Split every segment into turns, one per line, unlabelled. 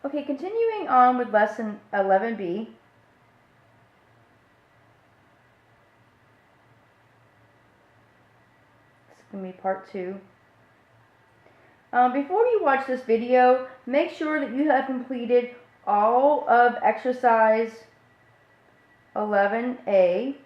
Okay, continuing on with lesson 11B. This is going to be part 2. Before you watch this video, make sure that you have completed all of exercise 11A.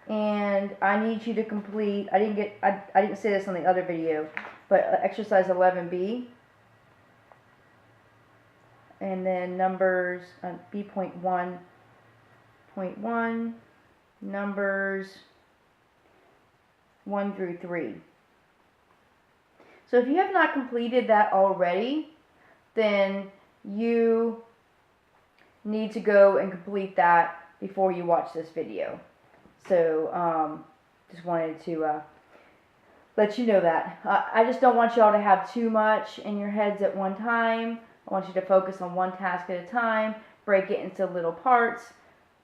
And I need you to complete, I didn't say this on the other video, but exercise 11B. And then numbers, B.1.1, numbers 1 through 3. So if you have not completed that already, then you need to go and complete that before you watch this video. So just wanted to let you know that. I just don't want y'all to have too much in your heads at one time. I want you to focus on one task at a time, break it into little parts,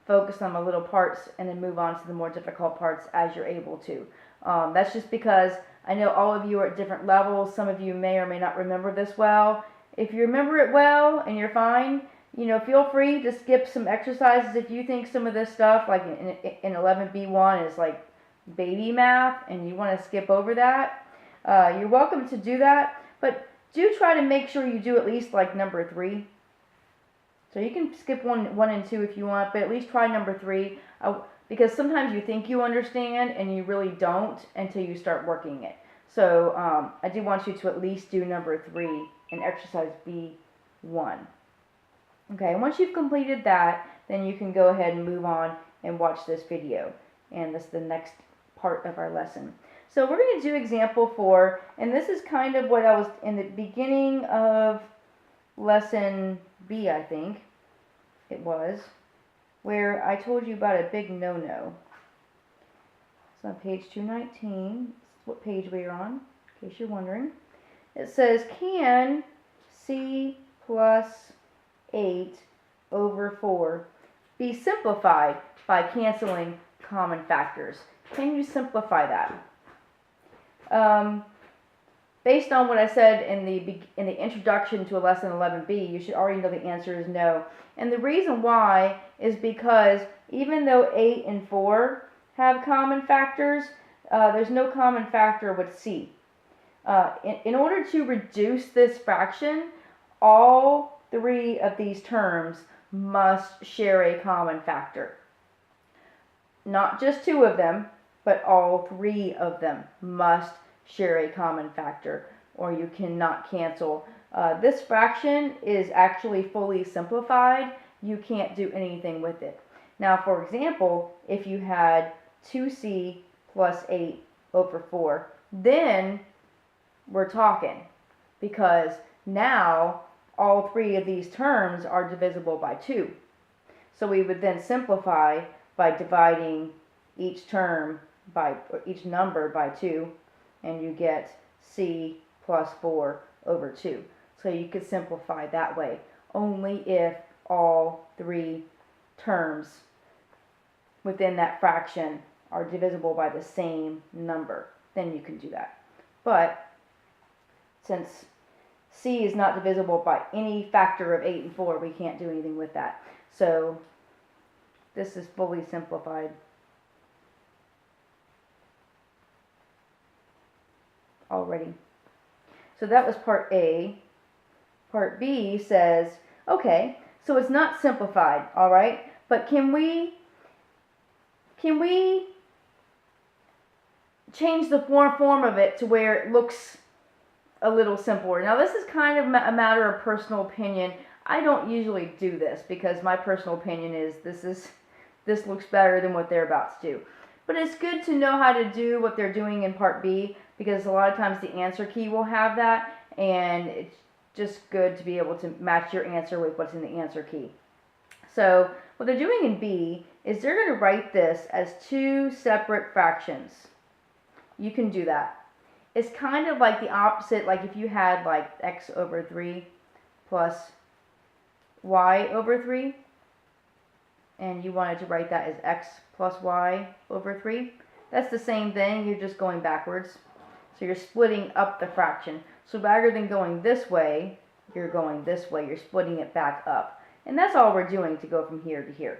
focus on the little parts, and then move on to the more difficult parts as you're able to. That's just because I know all of you are at different levels. Some of you may or may not remember this well. If you remember it well and you're fine, you know, feel free to skip some exercises if you think some of this stuff, like in 11B1, is like baby math and you want to skip over that. You're welcome to do that, but do try to make sure you do at least like number 3. So you can skip 1 and 2 if you want, but at least try number 3, because sometimes you think you understand and you really don't until you start working it. So I do want you to at least do number 3 in exercise B1. Okay, and once you've completed that, then you can go ahead and move on and watch this video. And this is the next part of our lesson. So we're going to do example 4, and this is kind of what I was in the beginning of lesson B, I think it was, where I told you about a big no-no. It's on page 219. This is what page we are on, in case you're wondering. It says, can C plus 8 over 4 be simplified by canceling common factors? Can you simplify that? Based on what I said in the introduction to lesson 11B, you should already know the answer is no. And the reason why is because even though 8 and 4 have common factors, there's no common factor with C. In order to reduce this fraction, all 3 of these terms must share a common factor. Not just 2 of them, but all 3 of them must share a common factor, or you cannot cancel. This fraction is actually fully simplified. You can't do anything with it. Now, for example, if you had 2C plus 8 over 4, then we're talking, because now all 3 of these terms are divisible by 2. So we would then simplify by dividing each term by each number by 2, and you get C plus 4 over 2. So you could simplify that way. Only if all 3 terms within that fraction are divisible by the same number, then you can do that. But since C is not divisible by any factor of 8 and 4, we can't do anything with that. So this is fully simplified already. So that was part A. Part B says, okay, so it's not simplified, all right, but can we change the form of it to where it looks a little simpler? Now this is kind of a matter of personal opinion. I don't usually do this because my personal opinion is this looks better than what they're about to do. But it's good to know how to do what they're doing in part B, because a lot of times the answer key will have that, and it's just good to be able to match your answer with what's in the answer key. So what they're doing in B is they're going to write this as 2 separate fractions. You can do that. It's kind of like the opposite, like if you had like x over 3 plus y over 3, and you wanted to write that as x plus y over 3. That's the same thing, you're just going backwards. So you're splitting up the fraction. So rather than going this way, you're going this way. You're splitting it back up. And that's all we're doing to go from here to here.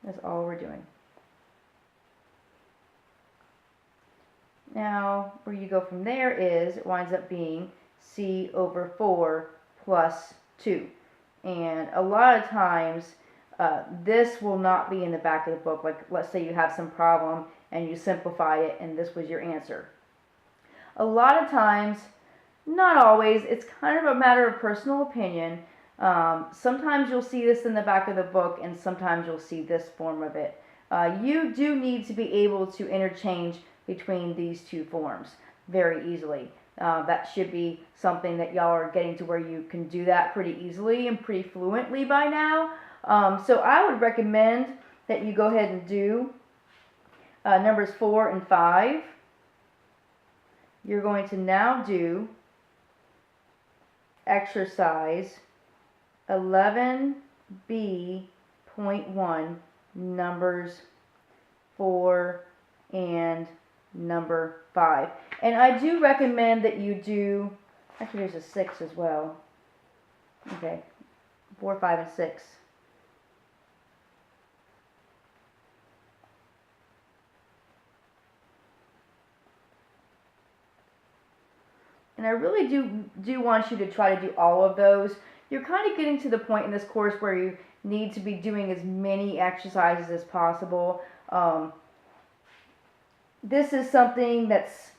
That's all we're doing. Now, where you go from there is, it winds up being c over 4 plus 2. And a lot of times, this will not be in the back of the book. Like, let's say you have some problem and you simplified it and this was your answer. A lot of times, not always, it's kind of a matter of personal opinion. Sometimes you'll see this in the back of the book and sometimes you'll see this form of it. You do need to be able to interchange between these two forms very easily. That should be something that y'all are getting to where you can do that pretty easily and pretty fluently by now. So I would recommend that you go ahead and do numbers 4 and 5. You're going to now do exercise 11B.1, numbers 4 and number 5. And I do recommend that you do, actually there's a 6 as well. Okay, 4, 5, and 6. And I really do want you to try to do all of those. You're kind of getting to the point in this course where you need to be doing as many exercises as possible. This is something that's,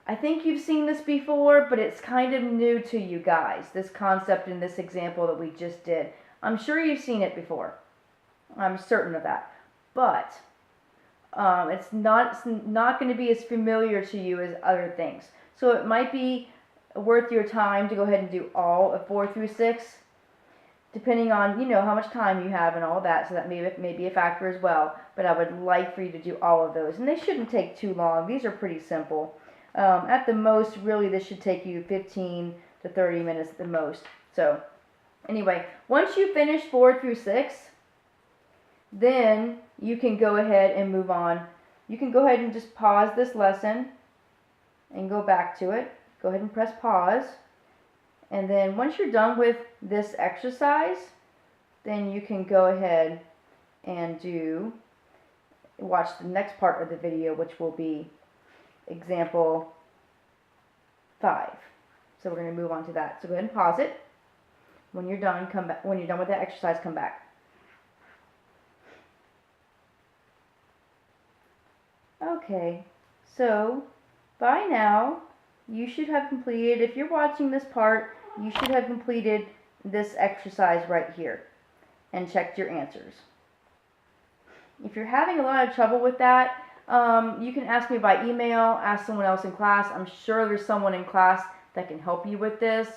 I think you've seen this before, but it's kind of new to you guys, this concept in this example that we just did. I'm sure you've seen it before. I'm certain of that. But it's not going to be as familiar to you as other things. So it might be worth your time to go ahead and do all of 4 through 6, depending on, you know, how much time you have and all that, so that may be a factor as well. But I would like for you to do all of those. And they shouldn't take too long. These are pretty simple. At the most, really, this should take you 15 to 30 minutes at the most. So anyway, once you finish 4 through 6, then you can go ahead and move on. You can go ahead and just pause this lesson and go back to it. Go ahead and press pause. And then once you're done with this exercise, then you can go ahead and watch the next part of the video, which will be example 5. So we're going to move on to that. So go ahead and pause it. When you're done, come back. When you're done with that exercise, come back. Okay, so by now you should have completed, if you're watching this part, you should have completed this exercise right here and checked your answers. If you're having a lot of trouble with that, you can ask me by email, ask someone else in class. I'm sure there's someone in class that can help you with this.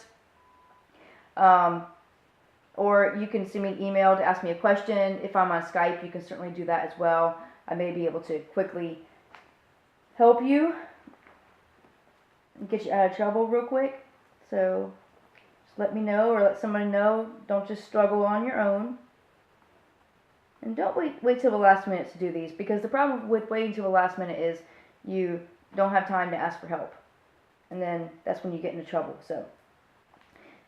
Or you can send me an email to ask me a question. If I'm on Skype, you can certainly do that as well. I may be able to quickly help you and get you out of trouble real quick. So just let me know or let somebody know. Don't just struggle on your own. And don't wait till the last minute to do these, because the problem with waiting till the last minute is you don't have time to ask for help. And then that's when you get into trouble. So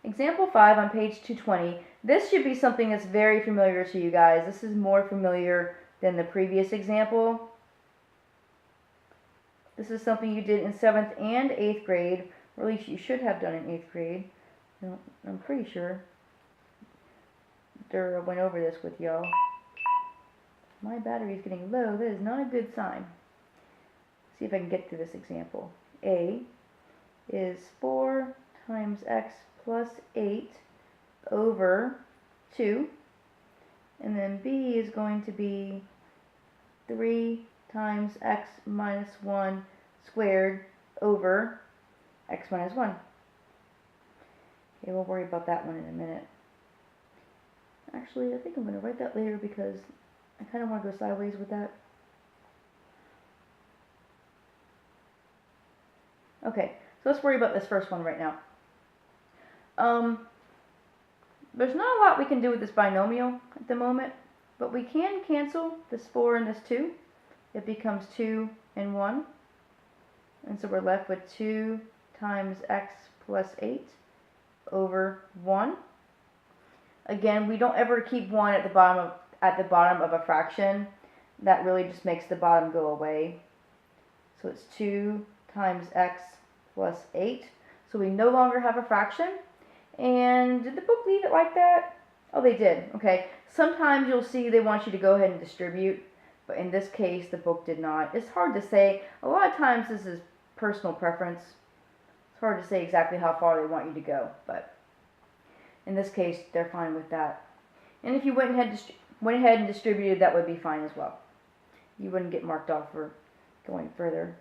example 5 on page 220. This should be something that's very familiar to you guys. This is more familiar than the previous example. This is something you did in 7th and 8th grade, or at least you should have done in 8th grade. I'm pretty sure Dura went over this with y'all. My battery is getting low. That is not a good sign. Let's see if I can get through this example. A is 4 times x plus 8 over 2. And then B is going to be 3 times x minus 1 squared over x minus 1. Okay, we'll worry about that one in a minute. Actually, I think I'm going to write that later because I kind of want to go sideways with that. Okay, so let's worry about this first one right now. There's not a lot we can do with this binomial at the moment, but we can cancel this 4 and this 2. It becomes 2 and 1. And so we're left with 2 times x plus 8 over 1. Again, we don't ever keep 1 at the bottom of a fraction. That really just makes the bottom go away. So it's 2 times x plus 8. So we no longer have a fraction. And did the book leave it like that? Oh, they did. Okay. Sometimes you'll see they want you to go ahead and distribute, but in this case, the book did not. It's hard to say. A lot of times this is personal preference. It's hard to say exactly how far they want you to go, but in this case, they're fine with that. And if you went ahead and distributed, that would be fine as well. You wouldn't get marked off for going further.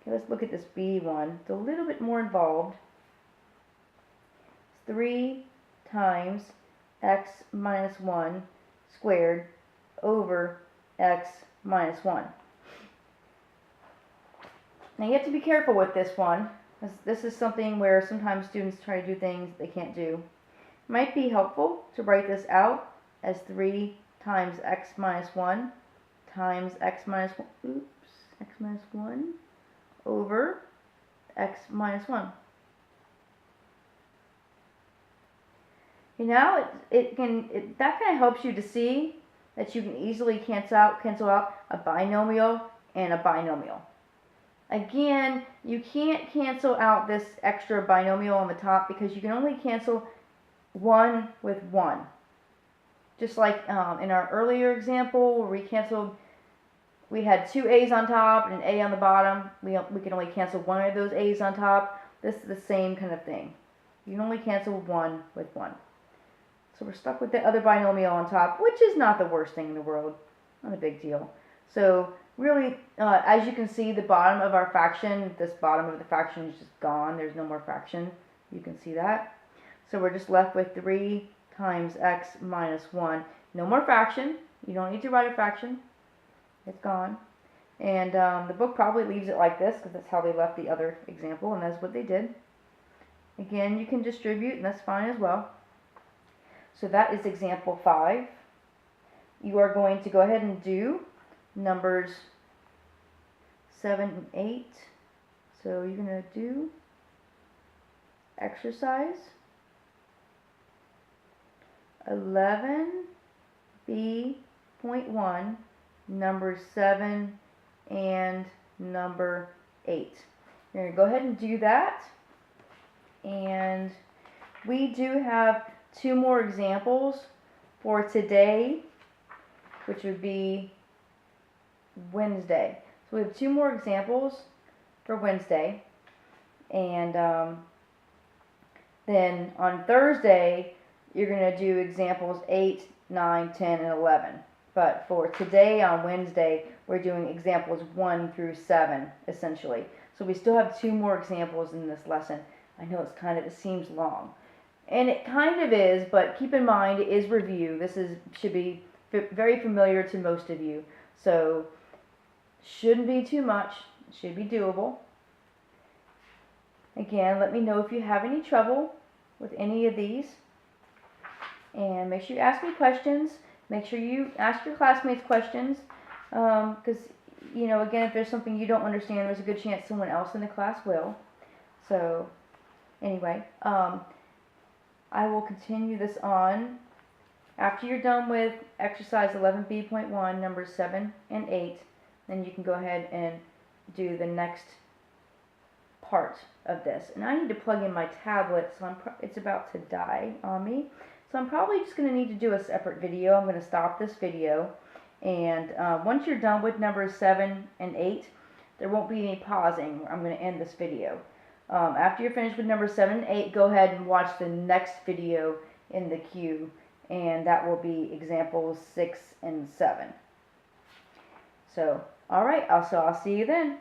Okay, let's look at this B one. It's a little bit more involved. 3 times x minus 1 squared over x minus 1. Now you have to be careful with this one. This is something where sometimes students try to do things they can't do. It might be helpful to write this out as 3 times x minus 1 times x minus 1 over x minus 1. Now that kind of helps you to see that you can easily cancel out a binomial and a binomial. Again, you can't cancel out this extra binomial on the top because you can only cancel 1 with 1. Just like in our earlier example where we had 2 a's on top and an a on the bottom. We can only cancel 1 of those a's on top. This is the same kind of thing. You can only cancel 1 with 1. So we're stuck with the other binomial on top, which is not the worst thing in the world. Not a big deal. So really, as you can see, the bottom of our fraction, this bottom of the fraction is just gone. There's no more fraction. You can see that. So we're just left with 3 times x minus 1. No more fraction. You don't need to write a fraction. It's gone. And the book probably leaves it like this because that's how they left the other example, and that's what they did. Again, you can distribute, and that's fine as well. So that is example 5. You are going to go ahead and do numbers 7 and 8. So you're going to do exercise 11B.1, numbers 7 and number 8. You're going to go ahead and do that. And we do have 2 more examples for today, which would be Wednesday. So we have 2 more examples for Wednesday. And then on Thursday, you're going to do examples 8, 9, 10, and 11. But for today on Wednesday, we're doing examples 1 through 7, essentially. So we still have 2 more examples in this lesson. I know it seems long. And it kind of is, but keep in mind it is review. This should be very familiar to most of you. So shouldn't be too much. It should be doable. Again, let me know if you have any trouble with any of these. And make sure you ask me questions. Make sure you ask your classmates questions. Because, again, if there's something you don't understand, there's a good chance someone else in the class will. So, anyway, I will continue this on. After you're done with exercise 11B.1, numbers 7 and 8, then you can go ahead and do the next part of this. And I need to plug in my tablet, so it's about to die on me. So I'm probably just going to need to do a separate video. I'm going to stop this video. And once you're done with numbers 7 and 8, there won't be any pausing. I'm going to end this video. After you're finished with number 7 and 8, go ahead and watch the next video in the queue, and that will be examples 6 and 7. So, alright, I'll see you then.